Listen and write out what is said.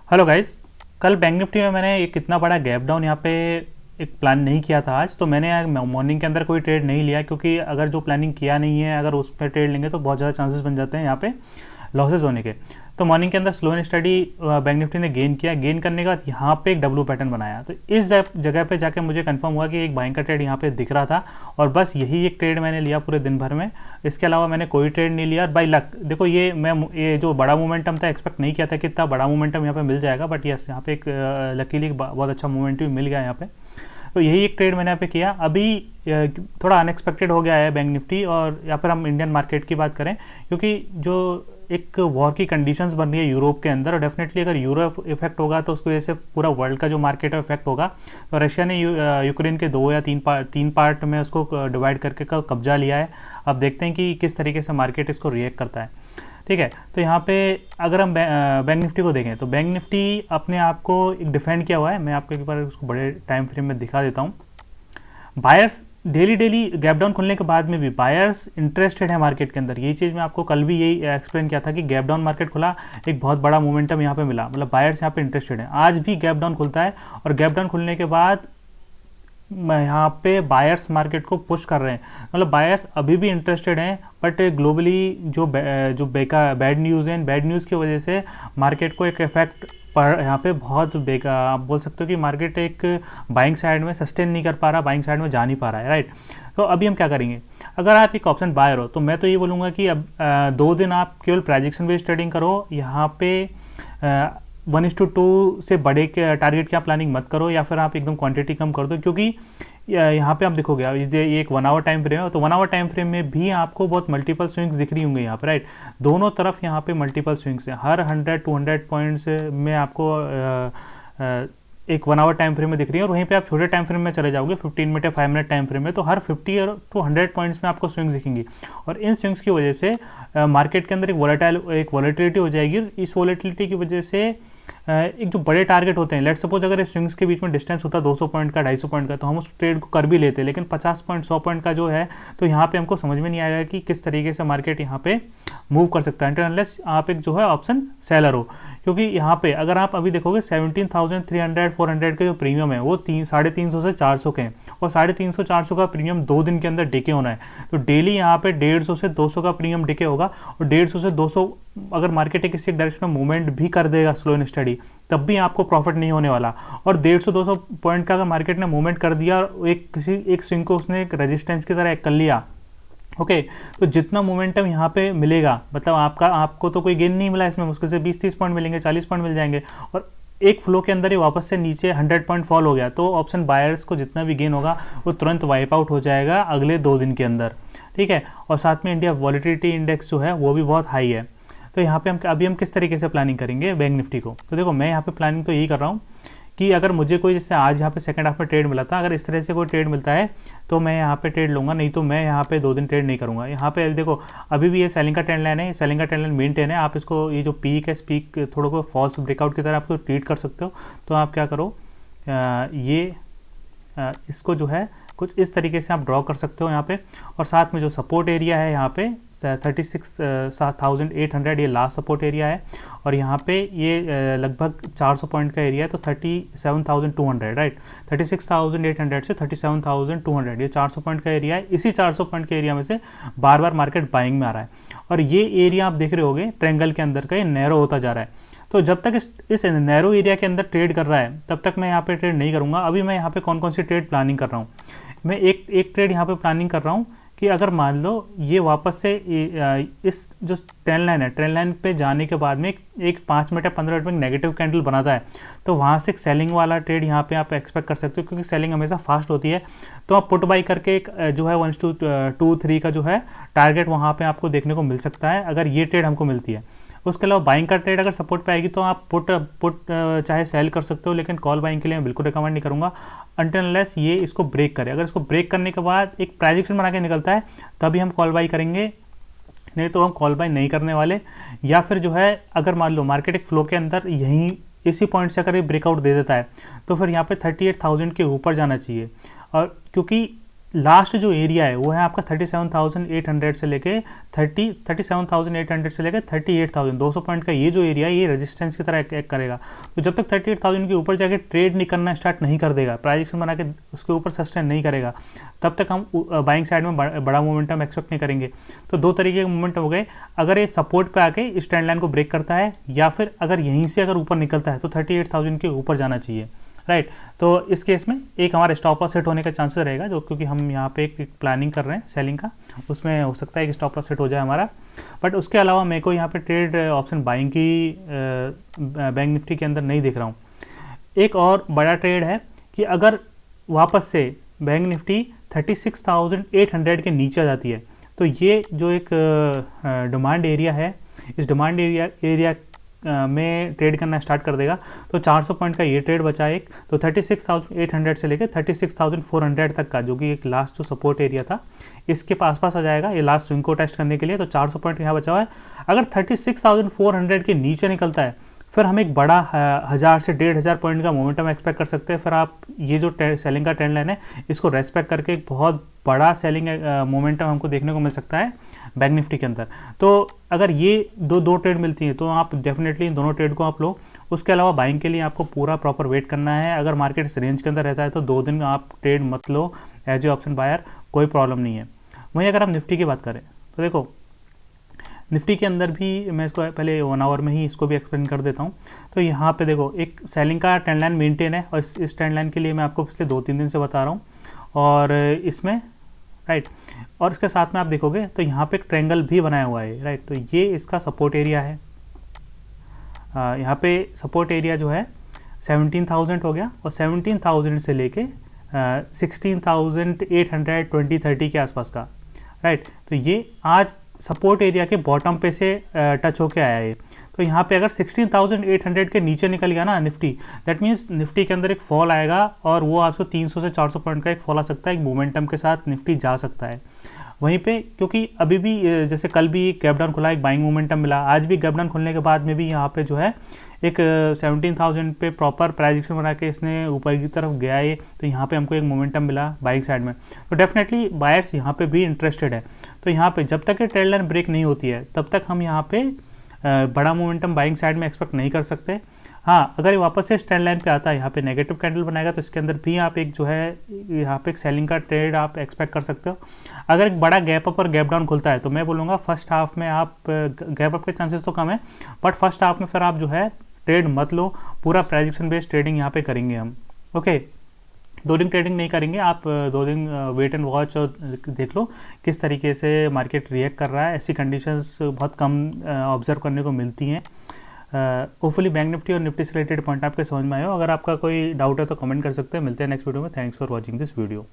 Hello guys. कल bank Nifty में मैंने एक इतना बड़ा गैप डाउन यहाँ पे एक प्लान नहीं किया था आज, तो मैंने मॉर्निंग के अंदर कोई ट्रेड नहीं लिया, क्योंकि अगर जो प्लानिंग किया नहीं है अगर उस पर ट्रेड लेंगे तो बहुत ज़्यादा चांसेस बन जाते हैं यहाँ पे लॉसेस होने के। तो मॉर्निंग के अंदर slow and study bank Nifty ने गेन किया। गेन करने के बाद यहाँ पे एक डब्ल्यू पैटर्न बनाया, तो इस जगह पे जाके मुझे कंफर्म हुआ कि एक बाइंग का ट्रेड यहाँ पे दिख रहा था, और बस यही एक ट्रेड मैंने लिया पूरे दिन भर में। इसके अलावा मैंने कोई ट्रेड नहीं लिया। बाई लक देखो, ये जो बड़ा मोमेंटम था, एक्सपेक्ट नहीं किया था कि इतना बड़ा मोमेंटम यहाँ पे मिल जाएगा, बट यस यहाँ पे एक लकीली बहुत अच्छा मोमेंटम मिल गया यहाँ पे। तो यही एक ट्रेड मैंने यहाँ पे किया। अभी थोड़ा अनएक्सपेक्टेड हो गया है बैंक निफ्टी, और या फिर हम इंडियन मार्केट की बात करें, क्योंकि जो एक वॉर की कंडीशंस बन रही है यूरोप के अंदर, और डेफिनेटली अगर यूरोप इफेक्ट होगा तो उसकी वजह से पूरा वर्ल्ड का जो मार्केट है इफेक्ट होगा। तो रशिया ने यूक्रेन के 2 या 3 पार्ट में उसको डिवाइड करके कब्जा लिया है। अब देखते हैं कि किस तरीके से मार्केट इसको रिएक्ट करता है। ठीक है, तो यहाँ पे अगर हम बैंक निफ्टी को देखें तो बैंक निफ्टी अपने आप को एक डिफेंड किया हुआ है। मैं आपको एक बार उसको बड़े टाइम फ्रेम में दिखा देता हूँ। बायर्स डेली गैप डाउन खुलने के बाद में भी बायर्स इंटरेस्टेड है मार्केट के अंदर। यही चीज़ मैं आपको कल भी यही एक्सप्लेन किया था कि गैप डाउन मार्केट खुला, एक बहुत बड़ा मोमेंटम यहाँ पे मिला, मतलब बायर्स यहाँ पे इंटरेस्टेड है। आज भी गैप डाउन खुलता है, और गैप डाउन खुलने के बाद यहाँ पे बायर्स मार्केट को पुश कर रहे हैं, मतलब बायर्स अभी भी इंटरेस्टेड हैं। बट ग्लोबली जो बैड न्यूज़ है, बैड न्यूज़ की वजह से मार्केट को एक इफेक्ट पर यहाँ पे बहुत बेकार, आप बोल सकते हो कि मार्केट एक बाइंग साइड में सस्टेन नहीं कर पा रहा, बाइंग साइड में जा नहीं पा रहा है, राइट। तो अभी हम क्या करेंगे, अगर आप एक ऑप्शन बायर हो तो मैं तो ये बोलूँगा कि अब 2 दिन आप केवल प्रेडिक्शन बेस्ड ट्रेडिंग करो। यहाँ पे 1:2 से बड़े के टारगेट की आप प्लानिंग मत करो, या फिर आप एकदम क्वांटिटी कम कर दो, क्योंकि यहाँ पे आप देखोगे ये एक 1 आवर टाइम फ्रेम है, तो 1 आवर टाइम फ्रेम में भी आपको बहुत मल्टीपल स्विंग्स दिख रही होंगी यहाँ पे, राइट। दोनों तरफ यहाँ पे मल्टीपल स्विंग्स हैं, हर 100-200 पॉइंट्स में आपको एक 1 आवर टाइम फ्रेम में दिख रही है। और वहीं पे आप छोटे टाइम फ्रेम में चले जाओगे 15 मिनट या 5 मिनट टाइम फ्रेम में, तो हर 50 और 100 पॉइंट्स में आपको स्विंग्स दिखेंगी। और इन स्विंग्स की वजह से मार्केट के अंदर एक वॉलेटिलिटी हो जाएगी। इस वॉलेटिलिटी की वजह से एक जो बड़े टारगेट होते हैं, लेट सपोज अगर इस स्विंग्स के बीच में डिस्टेंस होता है 200 पॉइंट का, 250 पॉइंट का, तो हम उस ट्रेड को कर भी लेते हैं। लेकिन 50 पॉइंट 100 पॉइंट का जो है, तो यहाँ पे हमको समझ में नहीं आएगा कि किस तरीके से मार्केट यहाँ पे मूव कर सकता है, अनलेस आप एक जो है ऑप्शन सेलर हो। क्योंकि यहाँ पे अगर आप अभी देखोगे 17,300-400 के जो प्रीमियम है वो 350 से 400 के हैं, और 350-400 का प्रीमियम 2 दिन के अंदर डिके होना है। तो डेली यहाँ पे 150 से 200 का प्रीमियम डिके होगा, और 150 से 200 अगर मार्केट एक किसी डायरेक्शन में मूवमेंट भी कर देगा स्लो एंड स्टडी, तब भी आपको प्रॉफिट नहीं होने वाला। और 150-200 पॉइंट का अगर मार्केट ने मूवमेंट कर दिया, एक स्विंग को उसने एक रेजिस्टेंस की तरह कर लिया, ओके, तो जितना मोमेंटम यहाँ पे मिलेगा, मतलब आपको तो कोई गेन नहीं मिला इसमें, मुश्किल से 20-30 पॉइंट मिलेंगे, 40 पॉइंट मिल जाएंगे, और एक फ्लो के अंदर ही वापस से नीचे 100 पॉइंट फॉल हो गया, तो ऑप्शन बायर्स को जितना भी गेन होगा वो तुरंत वाइप आउट हो जाएगा अगले 2 दिन के अंदर, ठीक है। और साथ में इंडिया वॉलेटिलिटी इंडेक्स जो है वो भी बहुत हाई है। तो यहाँ पे हम किस तरीके से प्लानिंग करेंगे बैंक निफ्टी को, तो देखो मैं यहाँ पे प्लानिंग तो यही कर रहा हूँ कि अगर मुझे कोई, जैसे आज यहाँ पे सेकंड हाफ में ट्रेड मिला था, अगर इस तरह से कोई ट्रेड मिलता है तो मैं यहाँ पे ट्रेड लूँगा, नहीं तो मैं यहाँ पे 2 दिन ट्रेड नहीं करूँगा। यहाँ पे देखो अभी भी ये सेलिंग का ट्रेंड लाइन है, सेलिंग का ट्रेंड लाइन मेंटेन है। आप इसको, ये जो पीक है, पीक थोड़ा को फॉल्स ब्रेकआउट की तरह आपको ट्रीट कर सकते हो। तो आप क्या करो, इसको जो है कुछ इस तरीके से आप ड्रॉ कर सकते हो यहाँ पे, और साथ में जो सपोर्ट एरिया है यहाँ पे 36,800 ये लास्ट सपोर्ट एरिया है, और यहाँ पे ये लगभग 400 पॉइंट का एरिया है, तो 37,200, राइट। 36,800 से 37,200 ये 400 पॉइंट का एरिया है। इसी 400 पॉइंट के एरिया में से बार बार मार्केट बाइंग में आ रहा है, और ये एरिया आप देख रहे होगे ट्रेंगल के अंदर का, ये नैरो होता जा रहा है। तो जब तक इस नैरो एरिया के अंदर ट्रेड कर रहा है तब तक मैं यहाँ पे ट्रेड नहीं करूँगा। अभी मैं यहाँ पे कौन कौन सी ट्रेड प्लानिंग कर रहा हूँ, मैं एक ट्रेड यहाँ पे प्लानिंग कर रहा हूँ कि अगर मान लो ये वापस से इस जो ट्रेंड लाइन है, ट्रेंड लाइन पे जाने के बाद में एक 5 मिनट या 15 मिनट में नेगेटिव कैंडल बनाता है, तो वहाँ से एक सेलिंग वाला ट्रेड यहाँ पे आप एक्सपेक्ट कर सकते हो, क्योंकि सेलिंग हमेशा फास्ट होती है। तो आप पुट बाई करके एक जो है 1:2-3 का जो है टारगेट वहाँ पे आपको देखने को मिल सकता है, अगर ये ट्रेड हमको मिलती है। उसके अलावा बाइंग का ट्रेड अगर सपोर्ट पे आएगी तो आप पुट चाहे सेल कर सकते हो, लेकिन कॉल बाइंग के लिए मैं बिल्कुल रिकमेंड नहीं करूँगा अनटिल अनलेस ये इसको ब्रेक करे। अगर इसको ब्रेक करने के बाद एक प्रेडिक्शन बना के निकलता है तभी हम कॉल बाई करेंगे, नहीं तो हम कॉल बाई नहीं करने वाले। या फिर जो है अगर मान लो मार्केट एक फ्लो के अंदर यहीं इसी पॉइंट से अगर ये ब्रेकआउट दे देता है तो फिर यहाँ पे 38,000 के ऊपर जाना चाहिए। और क्योंकि लास्ट जो एरिया है वो है आपका 37,800 से लेके 37,800 से लेके 38,000, 200 पॉइंट का ये जो एरिया है ये रेजिस्टेंस की तरह एक करेगा। तो जब तक 38,000 के ऊपर जाके ट्रेड नहीं करना स्टार्ट नहीं कर देगा, प्राइस एक्शन बना के उसके ऊपर सस्टेन नहीं करेगा, तब तक हम बाइंग साइड में बड़ा मोमेंटम एक्सपेक्ट नहीं करेंगे। तो दो तरीके के मोमेंटम हो गए, अगर ये सपोर्ट पे आके इस ट्रेंड लाइन को ब्रेक करता है या फिर अगर यहीं से अगर ऊपर निकलता है तो 38,000 के ऊपर जाना चाहिए, राइट। तो इस केस में एक हमारा स्टॉप लॉस सेट होने का चांसेस रहेगा, जो क्योंकि हम यहाँ पे एक प्लानिंग कर रहे हैं सेलिंग का, उसमें हो सकता है कि स्टॉप लॉस सेट हो जाए हमारा। बट उसके अलावा मेरे को यहाँ पे ट्रेड ऑप्शन बाइंग की बैंक निफ्टी के अंदर नहीं दिख रहा हूँ। एक और बड़ा ट्रेड है कि अगर वापस से बैंक निफ्टी 36,800 के नीचे आ जाती है तो ये जो एक डिमांड एरिया है, इस डिमांड एरिया में ट्रेड करना स्टार्ट कर देगा। तो 400 पॉइंट का ये ट्रेड बचा एक, तो 36,800 से लेकर 36,400 तक का जो कि एक लास्ट जो सपोर्ट एरिया था इसके पास आ जाएगा ये लास्ट स्विंग को टेस्ट करने के लिए। तो 400 पॉइंट यहाँ बचा हुआ है। अगर 36,400 के नीचे निकलता है फिर हम एक बड़ा 1000 से 1,500 पॉइंट का मोमेंटम एक्सपेक्ट कर सकते हैं। फिर आप ये जो सेलिंग का ट्रेंड लाइन है इसको रेस्पेक्ट करके एक बहुत बड़ा सेलिंग मोमेंटम हमको देखने को मिल सकता है बैंक निफ्टी के अंदर। तो अगर ये दो ट्रेड मिलती हैं तो आप डेफिनेटली इन दोनों ट्रेड को आप लो। उसके अलावा बाइंग के लिए आपको पूरा प्रॉपर वेट करना है। अगर मार्केट इस रेंज के अंदर रहता है तो 2 दिन आप ट्रेड मत लो एज ए ऑप्शन बायर, कोई प्रॉब्लम नहीं है। वहीं अगर हम निफ्टी की बात करें तो देखो निफ्टी के अंदर भी मैं इसको पहले 1 आवर में ही इसको भी एक्सप्लेन कर देता हूँ। तो यहाँ पे देखो एक सेलिंग का ट्रेंड लाइन मेंटेन है और इस ट्रेंड लाइन के लिए मैं आपको पिछले 2-3 दिन से बता रहा हूँ और इसमें राइट और इसके साथ में आप देखोगे तो यहाँ पे एक ट्रायंगल भी बनाया हुआ है, राइट। तो ये इसका सपोर्ट एरिया है। यहाँ पे सपोर्ट एरिया जो है 17,000 हो गया और 17,000 से लेके 16,820-30 के आसपास का, राइट। तो ये आज सपोर्ट एरिया के बॉटम पे से टच होके आया है। तो यहाँ पे अगर 16,800 के नीचे निकल गया ना निफ्टी, दैट मीन्स निफ्टी के अंदर एक फॉल आएगा और वो आपको 300 से 400 पॉइंट का एक फॉल आ सकता है, एक मोमेंटम के साथ निफ्टी जा सकता है वहीं पे। क्योंकि अभी भी जैसे कल भी गैप डाउन खुला, एक बाइंग मोमेंटम मिला, आज भी गैप डाउन खुलने के बाद में भी यहाँ पे जो है एक 17,000 पे प्रॉपर प्राइस एक्शन बना के इसने ऊपर की तरफ गया है। तो यहाँ पे हमको एक मोमेंटम मिला बाइंग साइड में, तो डेफिनेटली बायर्स यहाँ पे भी इंटरेस्टेड है। तो यहाँ पे जब तक ये ट्रेंड लाइन ब्रेक नहीं होती है तब तक हम यहाँ पे बड़ा मोमेंटम बाइंग साइड में एक्सपेक्ट नहीं कर सकते। हाँ, अगर ये वापस से ट्रेंड लाइन पे आता है, यहाँ पे नेगेटिव कैंडल बनाएगा तो इसके अंदर भी आप एक जो है यहाँ पे एक सेलिंग का ट्रेड आप एक्सपेक्ट कर सकते हो। अगर एक बड़ा गैप अप और गैप डाउन खुलता है तो मैं बोलूँगा फर्स्ट हाफ में आप गैप अप के चांसेस तो कम है, बट फर्स्ट हाफ में फिर आप जो है ट्रेड मत लो, पूरा प्रेडिक्शन बेस्ड ट्रेडिंग यहाँ पे करेंगे हम। ओके, 2 दिन ट्रेडिंग नहीं करेंगे, आप 2 दिन वेट एंड वॉच और देख लो किस तरीके से मार्केट रिएक्ट कर रहा है। ऐसी कंडीशंस बहुत कम ऑब्जर्व करने को मिलती हैं। होपफुली बैंक निफ्टी और निफ्टी से रिलेटेड पॉइंट आपके समझ में आए हो। अगर आपका कोई डाउट है तो कमेंट कर सकते हैं। मिलते हैं नेक्स्ट वीडियो में। Thanks for watching this video.